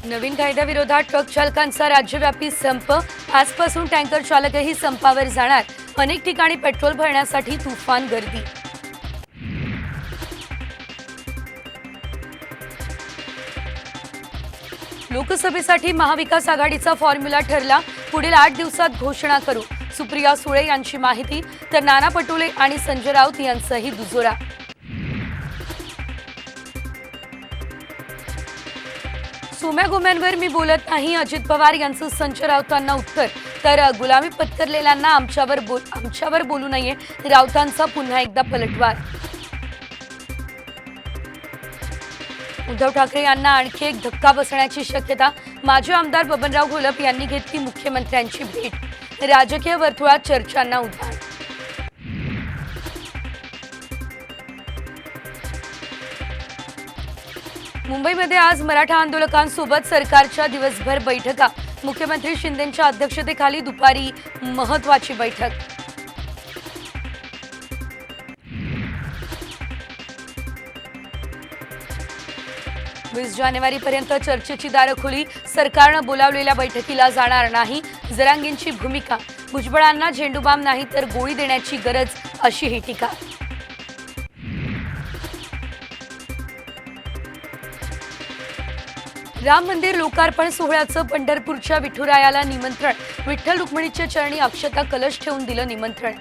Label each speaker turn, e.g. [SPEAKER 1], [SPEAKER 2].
[SPEAKER 1] नवीन कायद्याविरोधात ट्रक चालकांचा राज्यव्यापी संप। आजपासून टँकर चालकही संपावर जाणार। अनेक ठिकाणी पेट्रोल भरण्यासाठी तुफान गर्दी। लोकसभेसाठी महाविकास आघाडीचा फॉर्म्युला ठरला। पुढील 8 दिवसात घोषणा करू, सुप्रिया सुळे यांची माहिती। तर नाना पटोले आणि संजय राऊत यांचाही दुजोरा। सोम्या गोम्यांवर मी बोलत नाही, अजित पवार यांचं संजय राऊतांना उत्तर। तर गुलामी पत्करलेल्यांना आमच्यावर बोलू नये, राऊतांचा पुन्हा एकदा पलटवार। उद्धव ठाकरे यांना आणखी एक धक्का बसण्याची शक्यता। माजी आमदार बबनराव घोलप यांनी घेतली मुख्यमंत्र्यांची भेट। राजकीय वर्तुळात चर्चांना उधाण। मुंबईमध्ये आज मराठा आंदोलकांसोबत सरकारच्या दिवसभर बैठका। मुख्यमंत्री शिंदेंच्या अध्यक्षतेखाली दुपारी महत्त्वाची बैठक। 20 जानेवारीपर्यंत चर्चेची दारं खुली। सरकारनं बोलावलेल्या बैठकीला जाणार नाही, जरांगेंची भूमिका। भुजबळांना झेंडूबाम नाही तर गोळी देण्याची गरज, अशी ही टीका। राम मंदिर लोकार्पण सोहळ्याचं पंढरपूरच्या विठुरायाला निमंत्रण। विठ्ठल रुक्मिणीच्या चरणी अक्षता कलश ठेवून दिलं निमंत्रण।